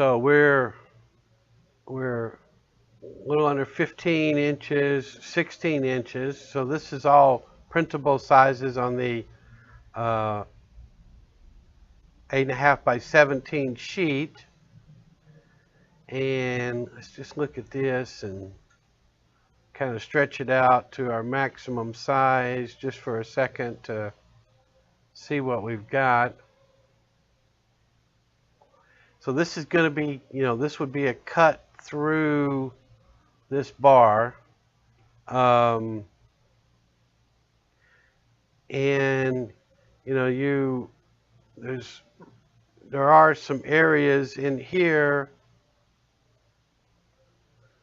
So we're a little under 15 inches, 16 inches. So this is all printable sizes on the 8.5 by 17 sheet. And let's just look at this and kind of stretch it out to our maximum size just for a second to see what we've got. So this is going to be, this would be a cut through this bar. And there are some areas in here,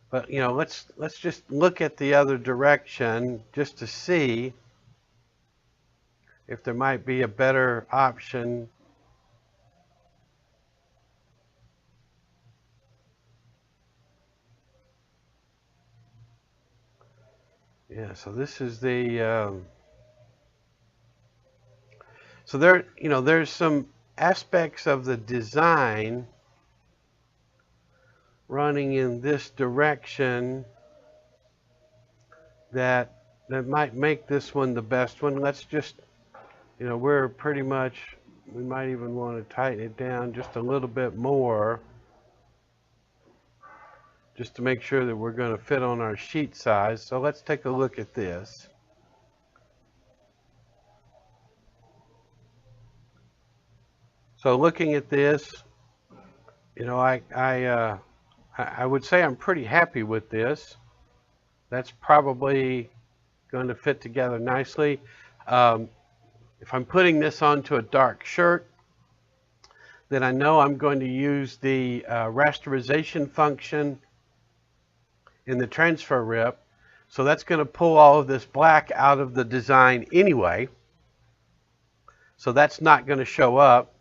but let's just look at the other direction just to see if there might be a better option. Yeah, so this is the so there's some aspects of the design running in this direction that might make this one the best one. Let's just, we're pretty much, we might even want to tighten it down just a little bit more just to make sure that we're going to fit on our sheet size. So let's take a look at this. So looking at this, I would say I'm pretty happy with this. That's probably going to fit together nicely. If I'm putting this onto a dark shirt, then I know I'm going to use the rasterization function in the transfer rip. So that's going to pull all of this black out of the design anyway. So that's not going to show up.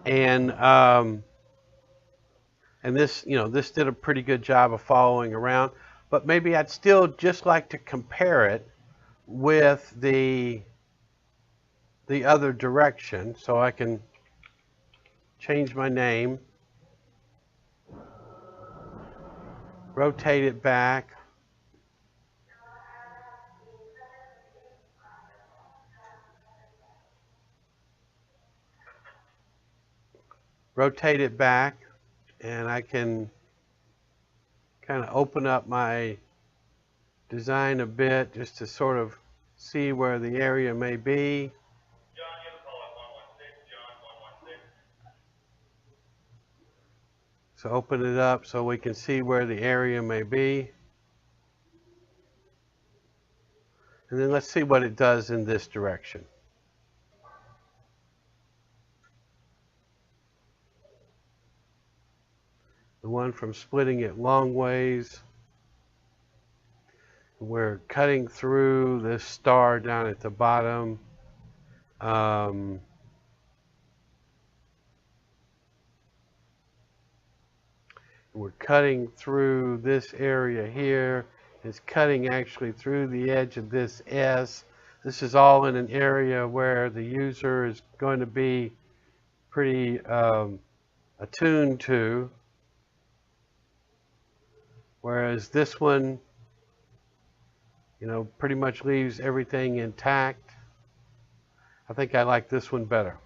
And this, this did a pretty good job of following around. But maybe I'd still just like to compare it with the other direction. So I can change my name, rotate it back, and I can kind of open up my design a bit just to sort of see where the area may be. John, you have a call at 116, John, 116. So open it up so we can see where the area may be. And then let's see what it does in this direction. The one from splitting it long ways. We're cutting through this star down at the bottom. We're cutting through this area here. It's cutting actually through the edge of this S. This is all in an area where the user is going to be pretty attuned to. Whereas this one, pretty much leaves everything intact. I think I like this one better.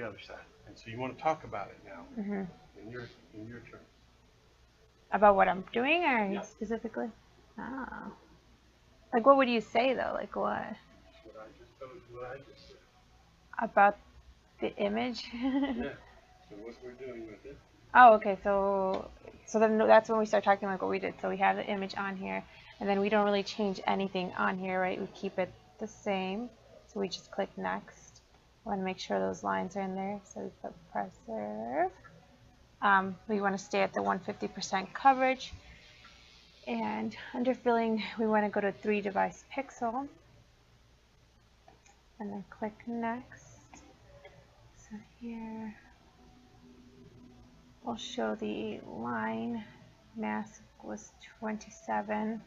other side. And so you want to talk about it now. In your turn. About what I'm doing, or Yeah. specifically? Oh. Like, what would you say though? Like what? What I just told you, what I just said. About the image? Yeah. So what we're doing with it. Oh, okay. So then that's when we start talking like what we did. So we have the image on here, and then we don't really change anything on here, right? We keep it the same. So we just click next. We want to make sure those lines are in there. So we put preserve. We want to stay at the 150% coverage. And under filling, we want to go to 3 device pixel. And then click next. So here we'll show the line. Mask was 27.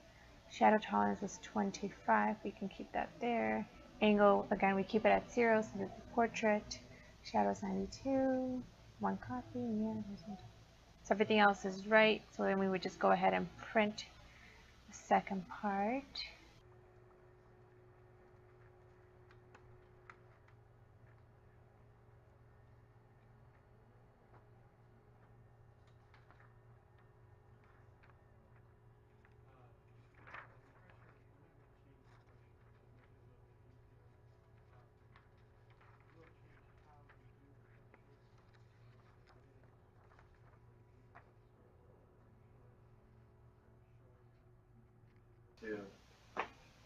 Shadow tolerance was 25. We can keep that there. Angle, again, we keep it at 0 since it's a portrait. Shadow is 92. 1 copy. Yeah. So everything else is right. So then we would just go ahead and print the second part.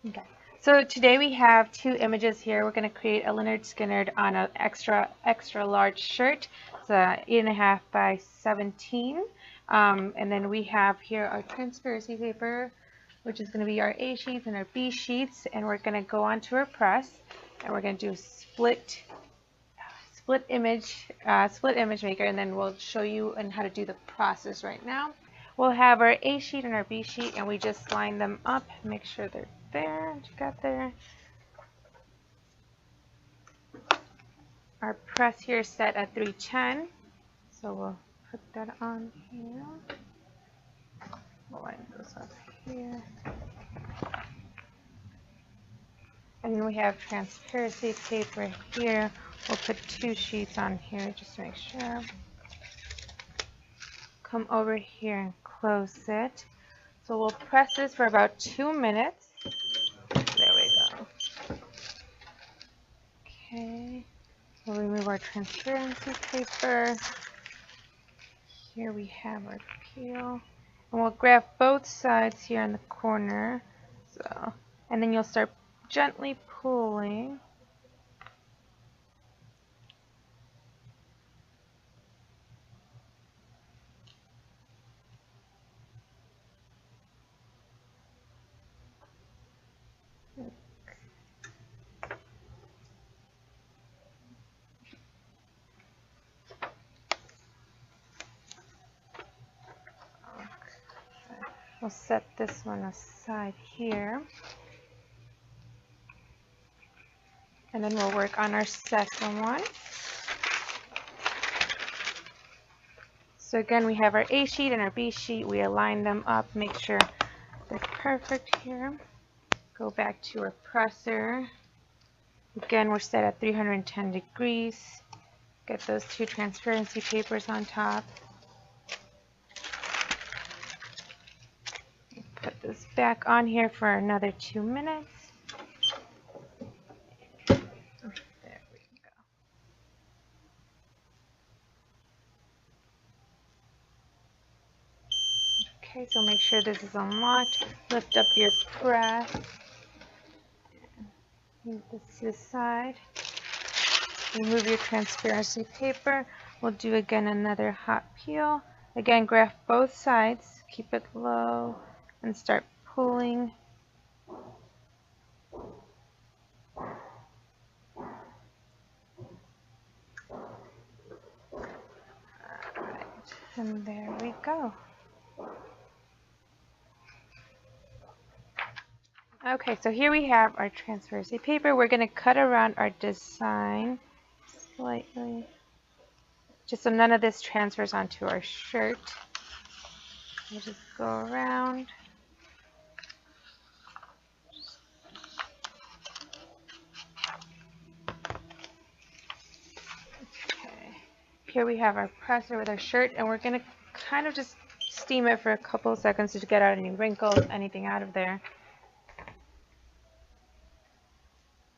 Okay. So today we have 2 images here. We're going to create a Lynyrd Skynyrd on an extra large shirt. It's 8.5 by 17. And then we have here our transparency paper, which is going to be our A sheets and our B sheets. And we're going to go onto our press, and we're going to do split image maker, and then we'll show you and how to do the process right now. We'll have our A sheet and our B sheet, and we just line them up, make sure they're there, what you got there. Our press here is set at 310, so we'll put that on here. We'll line those up here. And then we have transparency paper here. We'll put 2 sheets on here just to make sure. Come over here and close it. So we'll press this for about 2 minutes. There we go. Okay. We'll remove our transparency paper. Here we have our peel. And we'll grab both sides here in the corner. So, and then you'll start gently pulling. We'll set this one aside here. And then we'll work on our second one. So again, we have our A sheet and our B sheet. We align them up, make sure they're perfect here. Go back to our presser. Again, we're set at 310 degrees. Get those 2 transparency papers on top. Put this back on here for another 2 minutes. There we go. Okay, so make sure this is unlocked. Lift up your press. Move this to the side. Remove your transparency paper. We'll do again another hot peel. Again, grab both sides, keep it low, and start pulling. Alright, and there we go. Okay, so here we have our transparency paper. We're going to cut around our design slightly, just so none of this transfers onto our shirt. We'll just go around. Here we have our presser with our shirt, and we're going to kind of just steam it for a couple of seconds to get out any wrinkles, anything out of there.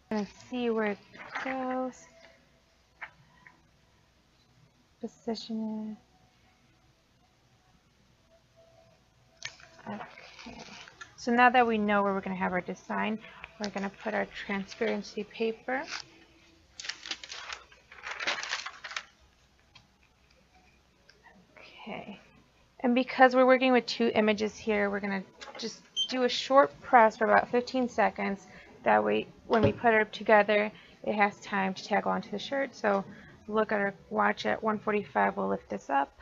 And see where it goes. Position it. Okay. So now that we know where we're going to have our design, we're going to put our transparency paper. Okay. And because we're working with two images here, we're going to just do a short press for about 15 seconds. That way, when we put it together, it has time to tag onto the shirt. So look at our watch at 1:45. We'll lift this up.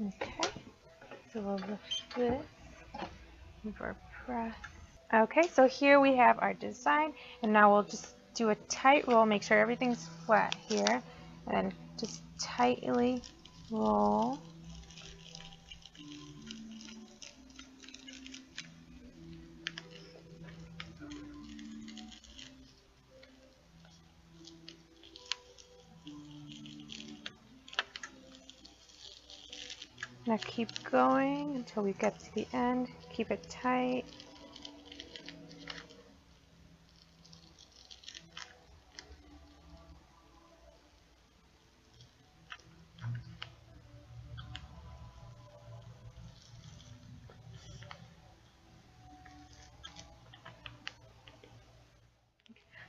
Okay. So we'll lift this. Move our press. Okay. So here we have our design, and now we'll just do a tight roll. Make sure everything's flat here, and then just tightly roll. Now keep going until we get to the end. Keep it tight.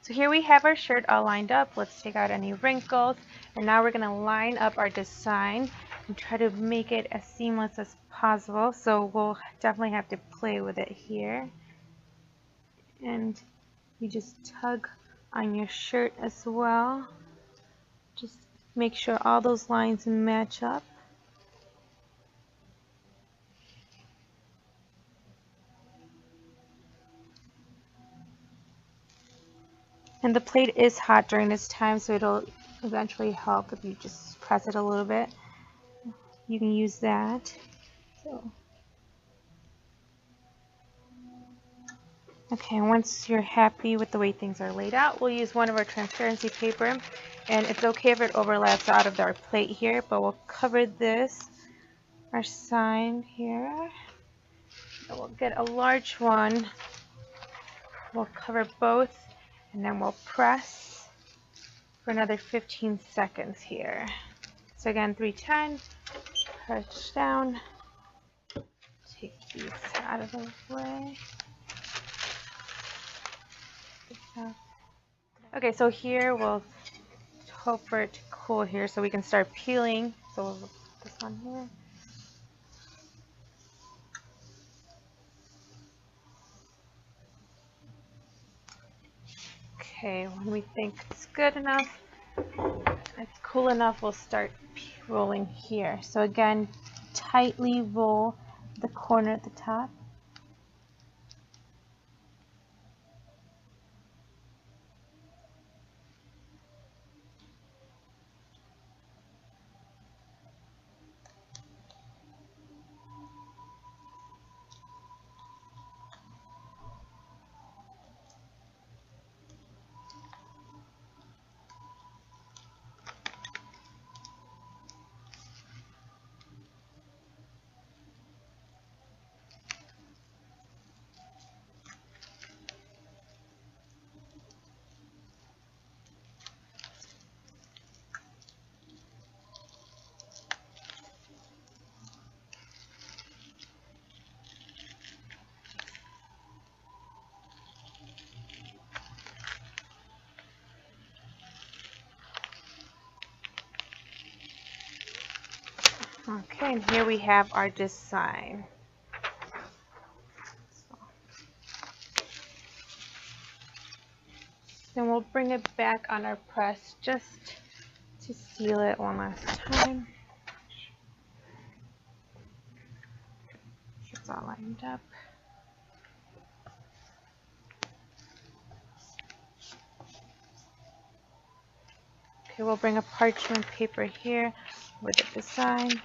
So here we have our shirt all lined up. Let's take out any wrinkles. And now we're going to line up our design and try to make it as seamless as possible. So we'll definitely have to play with it here. And you just tug on your shirt as well. Just make sure all those lines match up. And the plate is hot during this time, so it'll eventually help if you just press it a little bit. You can use that. So. Okay, once you're happy with the way things are laid out, we'll use one of our transparency paper. And it's okay if it overlaps out of our plate here, but we'll cover this, our sign here. And we'll get a large one. We'll cover both, and then we'll press for another 15 seconds here. So again, 310, press down, take these out of the way. Okay, so here we'll hope for it to cool here so we can start peeling. So we'll put this on here. Okay, when we think it's good enough, it's cool enough, we'll start rolling here. So again, tightly roll the corner at the top. Okay, and here we have our design. Then we'll bring it back on our press just to seal it one last time. It's all lined up. Okay, we'll bring a parchment paper here with the design.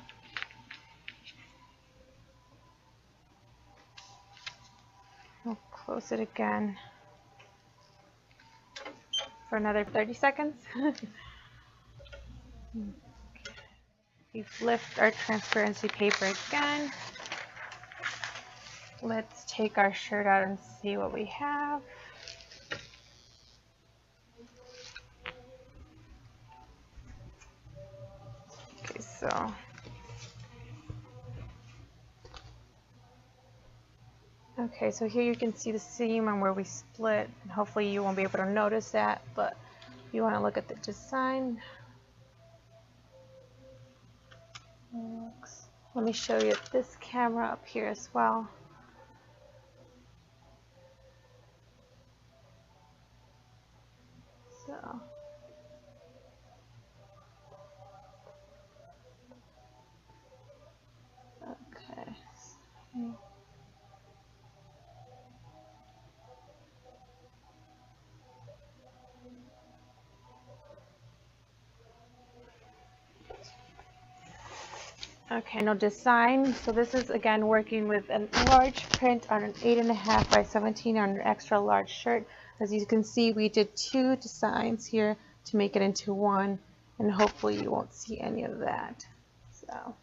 We'll close it again. for another 30 seconds. We lift our transparency paper again. Let's take our shirt out and see what we have. Okay, so here you can see the seam and where we split. And hopefully you won't be able to notice that, but if you want to look at the design, let me show you this camera up here as well. So okay. Okay, no design. So this is again working with a large print on an 8.5 by 17 on an extra large shirt. As you can see, we did 2 designs here to make it into one, and hopefully you won't see any of that. So.